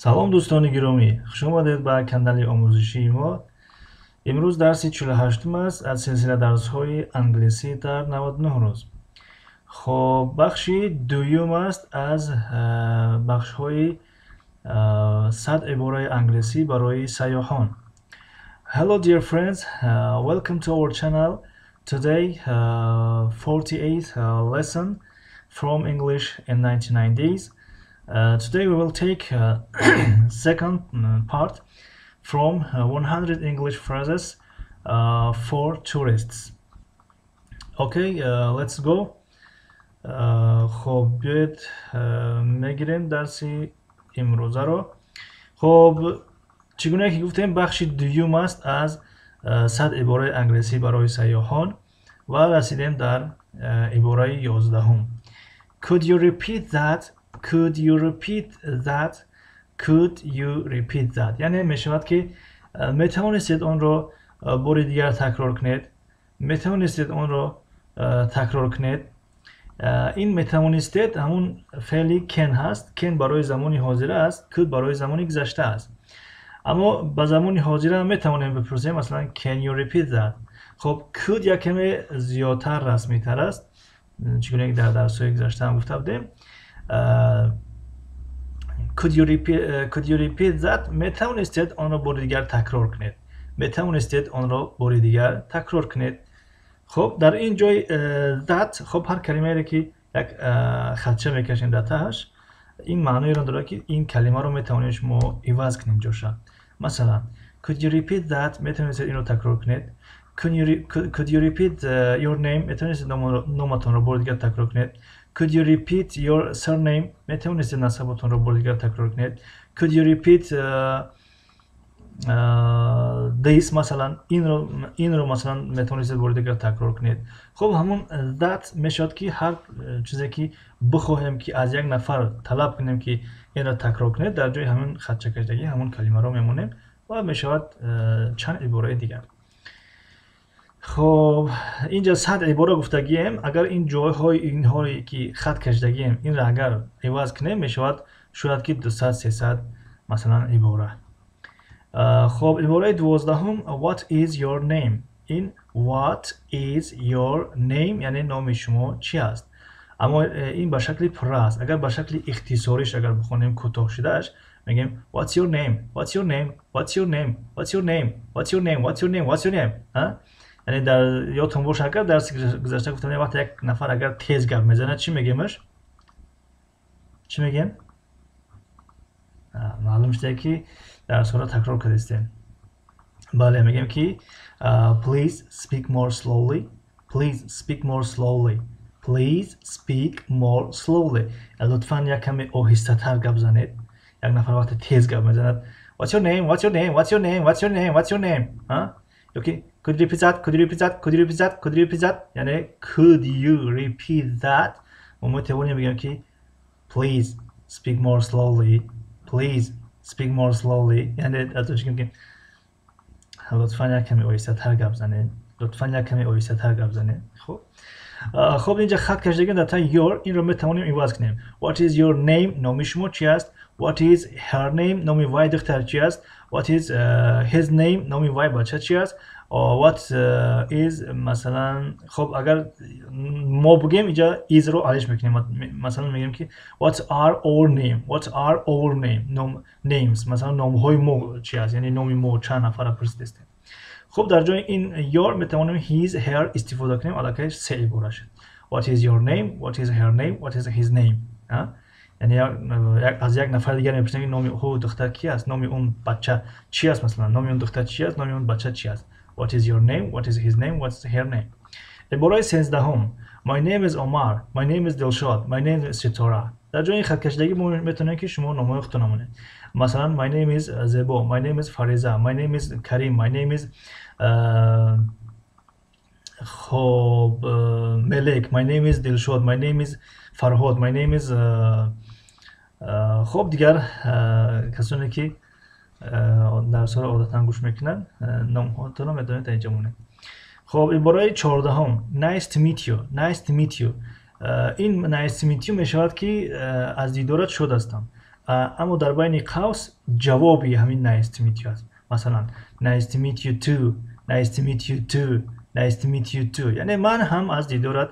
سلام دوستان گرامی، خوش آمدید به کانال آموزشی ما. امروز درس 48 است از سلسله درس‌های انگلیسی در 99 روز. خب بخش دوم است از بخش‌های 100 عباره انگلیسی برای سیاحان. Hello dear friends, welcome to our channel. Today 48th lesson from English in 99 days. Today we will take second part from 100 English phrases for tourists. Okay, let's go. خب بیاید میگیریم درسی امروزه رو. خب چگونه که گفتیم بخش دوم است از 100 عباره انگلیسی برای سیاحان و رسیدیم در عباره 11. Could you repeat that? Could you repeat that? Could you repeat that? یعنی میشود که میتوانستید آن را بار دیگر تکرار کنید. میتوانستید آن را تکرار کنید. این میتوانستید همون فعلی can هست. can برای زمانی حاضر است. could برای زمانی گذشته است. اما با زمانی حاضر هم میتوانیم بپرسیم مثلا can you repeat that؟ خب could یک کمی زیادتر رسمی تر است. چگونه که در درس‌های گذشته هم گفته بودیم. Could you repeat that؟ میتوانستید آن را بار دیگر تکرار کنید. میتوانستید آن را بار دیگر تکرار کنید. خب در این جای that، خب هر کلمه را که یک خدشه میکشیم در تهش این معنی را داره که این کلمه رو میتوانیم شما عوض کنید جوشا. مثلا could you repeat that؟ میتوانستید این رو تکرار کنید. Could you repeat your name؟ میتوانستید نامتون رو بار دیگر تکرار کنید. Could you repeat your surname؟ میتوانستید نسبتون رو بار دیگر تکرار کنید. Could you repeat this؟ مثلا این رو مثلا میتوانستید بار دیگر تکرار کنید. خب همون that میشد که هر چیزی که بخواهیم که از یک نفر طلب کنیم که این را تکرار کنید در جای همون خدشه کشیدگی همون کلمه رو میمونیم و میشود چند عباره دیگر. خب اینجا 100 عباره گفتگیم. اگر این جایهای اینهایی که خط کشیدگیم این را اگر عوض کنیم میشود شاید که 200 300 مثلا عباره. خب عباره 12 what is your name؟ این what is your name یعنی نام شما چی است؟ اما این به شکل پر است. اگر به شکل اختصاریش اگر بخونیم کوتاه شدهش میگیم what's your name؟ what's your name؟ what's your name؟ what's your name؟ what's your name؟ what's your name؟ what's your name؟ یعنی در یادتون باشه اگر درس گذشته گفتم وقتی یک نفر اگر تیز گپ میزنه چی میگیمش؟ چی میگیم؟ معلوم شده که درس رو تکرار کردیم. بله میگیم که please speak more slowly. please speak more slowly. please speak more slowly. لطفاً یک کمی آهسته تر گپ زنید. یک نفر وقتی تیز گپ میزند what's your name؟ what's your name؟ what's your name؟ what's your name؟ what's your name؟ Okay. Could you repeat that? Could you repeat that? Could you repeat that? Could you repeat that? یعنی could you repeat that؟ ما میتونیم بگیم که please speak more slowly. Please speak more slowly. یعنی اتوش که لطفاً یک کمی آهسته تر گپ زنید. لطفاً یک کمی آهسته تر گپ زنید. خب اینجا خط کشیدگی در تا your این رو میتونیم عوض کنیم. What is your name؟ نام شما چی است؟ What is her name؟ نام وای دختر چی است؟ What is his name؟ نام وای بچه چی است؟ What is مثلا خب اگر ما بگیم اینجا is رو علیش میکنیم. مثلا میگیم که what are our name؟ What are our name؟ names مثلا نام های ما چی است؟ یعنی نام ما چند نفر پرسیدیم. خب در جای این your میتوانیم his her استفاده کنیم. علاقه سه عباره شد. What is your name؟ What is her name؟ What is his name؟ یعنی از یک نفر دیگر میپرسیم نام او دختر کی است؟ نام اون بچه چی است؟ مثلا نام اون دختر چی است؟ نام اون بچه چی است؟ What is your name؟ What is his name؟ What is her name؟ عباره 13 My name is Omar. My name is Dilshad. My name is Sitora. در جای این خط کشیدگی میتونه که شما نام خودتون نمونه. مثلا my name is Zebo. My name is Fariza. My name is Karim. My name is خب Melek. My name is Dilshad. My name is Farhad. My name is خب دیگر کسانی که درس ها رو عادتا گوش میکنن نام هاتون رو میتونید اینجا مونه. خب عباره 14 nice to meet you. Nice to meet you. این nice to meet you میشود که از دیدارت شد هستم. اما در بین قوس جوابی همین nice to meet you است. مثلا nice to meet you too, nice to meet you too, nice to meet you too. یعنی من هم از دیدارت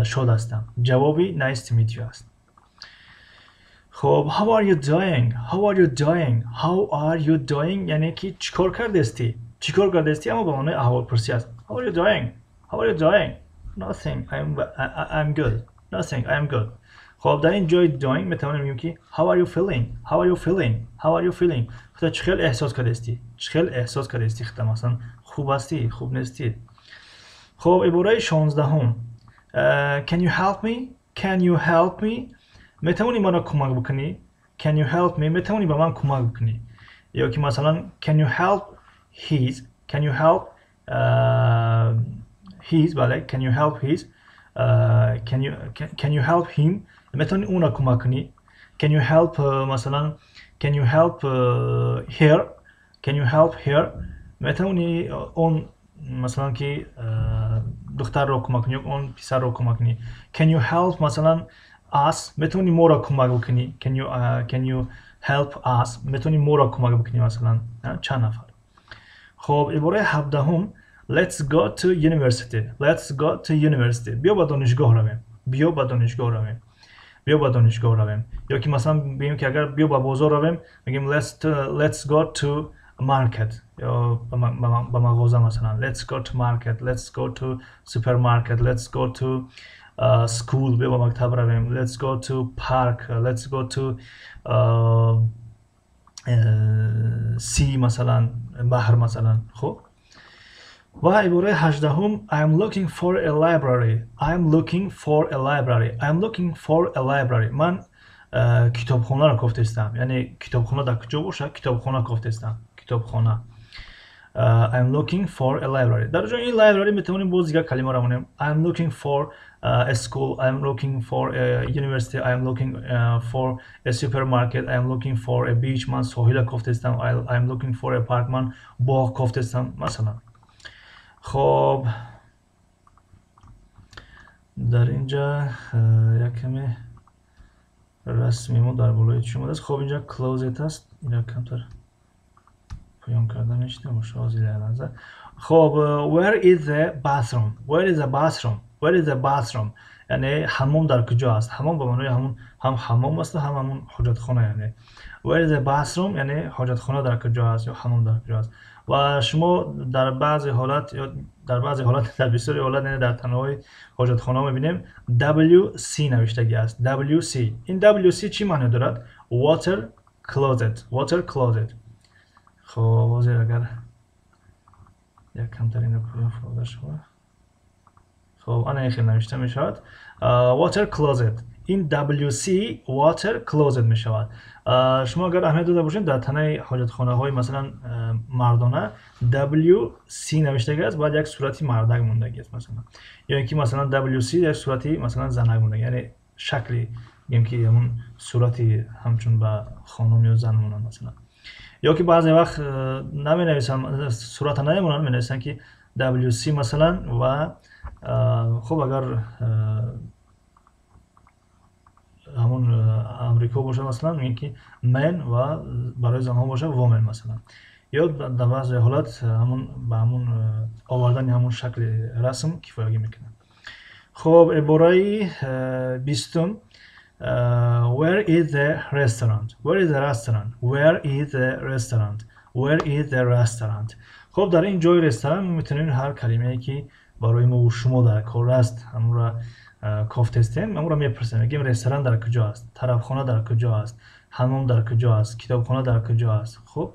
شاد هستم. جوابی nice to meet you است. خب how are you doing? How are you doing? How are you doing یعنی که چیکار کردستی؟ چیکار کردستی اما به معنای احوالپرسی است. How are you doing? How are you doing? Nothing. I'm good. Nothing. I'm good. خب در این جای doing میتونیم بگیم که how are you feeling? How are you feeling? How are you feeling? خدا چخیل احساس کردستی؟ چخیل احساس کردستی خدا مثلا خوب هستی؟ خوب نیستی؟ خب عباره 16 هم can you help me? Can you help me? میتونی منو کمک بکنی؟ Can you help me? میتونی به من کمک بکنی؟ یا که مثلا can you help his? Can you help his بله can you help his can you help him میتونی اونا کمک کنی can you help مثلا can you help her can you help her میتونی اون مثلا که دختر رو کمک کنی اون پسر رو کمک کنی can you help مثلا us میتونی ما را کمک بکنی can you help us میتونی ما را کمک بکنی مثلا چند نفر خب عباره 17 هم let's go to university let's go to university بیا به دانشگاه رویم بیا به دانشگاه رویم بیا به دانشگاه رویم یا که مثلا بگیم که اگر بیا به بازار رویم میگیم let's go to market یا به مغازه مثلا let's go to market let's go to supermarket let's go to school بیا به مکتب رویم let's go to park let's go to sea مثلا بحر مثلا خب و عباره 18 هم I'm looking for a library I'm looking for a library I'm looking for a library من کتابخانه را گفتم یعنی کتابخانه در کجا باشه کتابخانه گفتم کتابخانه I'm looking for a library در جای این library میتونیم باز دیگه کلمه را بگیم I'm looking for a school I'm looking for a university I'm looking for a supermarket I'm looking for a beach من ساحل گفتم I'm looking for a park من باغ گفتم مثلا خب در اینجا یک کمی رسمی ما در بالای چی اومده است خب اینجا کلوزت است اینجا کمتر پیام کردن نشده مشاهده لحظه خب where is the bathroom where is the bathroom where is the bathroom یعنی حمام در کجا است حمام به معنای همون هم حمام است هم همون حاجتخانه یعنی where is the bathroom یعنی حاجتخانه در کجا است یا حمام در کجا است و شما در بعضی حالت یا در بعضی حالت در بسیاری حالت یعنی در تنهایی حاجتخانه میبینیم WC نوشتگی است WC این WC چی معنی دارد water closet خب واسه اگر یک کمتر این رو فوق شما خب آن خیلی نوشته می شود water closet این WC water closet می شود شما اگر اهمیت داده باشید در تنه حاجتخانه های مثلا مردانه WC نوشته است بعد یک صورتی مردک موندگی است مثلا یا اینکه مثلا WC یک صورتی مثلا زنک موندگی یعنی شکلی میگیم که همون صورتی همچون به خانم یا زن مونن مثلا یا که بعضی وقت نمی نویسن صورت نمیمونن می نویسن که WC مثلا و خب اگر همون امریکا باشه مثلا میگن که من و برای زنها باشه وومن مثلا یا در بعضی حالات همون به همون آوردن همون شکل رسم کفایت میکنه خب عباره 20 where is the restaurant where is the restaurant where is the restaurant where is the restaurant خب در این جای رستوران میتونیم هر کلمه‌ای که برای ما و شما در کار است همون را کافتستیم همون را میپرسیم میگیم رستوران در کجا است طرفخانه در کجا است حمام در کجا است کتابخانه در کجا است خب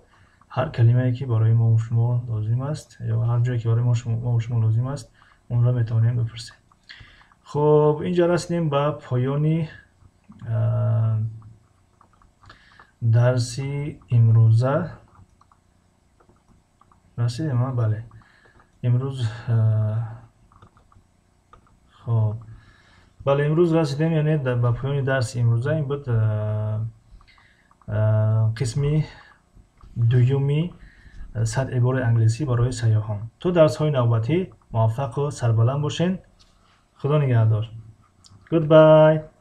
هر کلمه‌ای که برای ما و شما لازم است یا هر جایی که برای ما و شما لازم است اون را میتونیم بپرسیم خب اینجا رسیدیم به پایانی درسی امروزه رسیدیم بله امروز خب بله امروز رسیدیم یعنی به پایان درس امروزه این بود قسمی دومی صد عباره انگلیسی برای سیاحان تو درس های نوبتی موفق و سربلند باشین خدا نگهدار Goodbye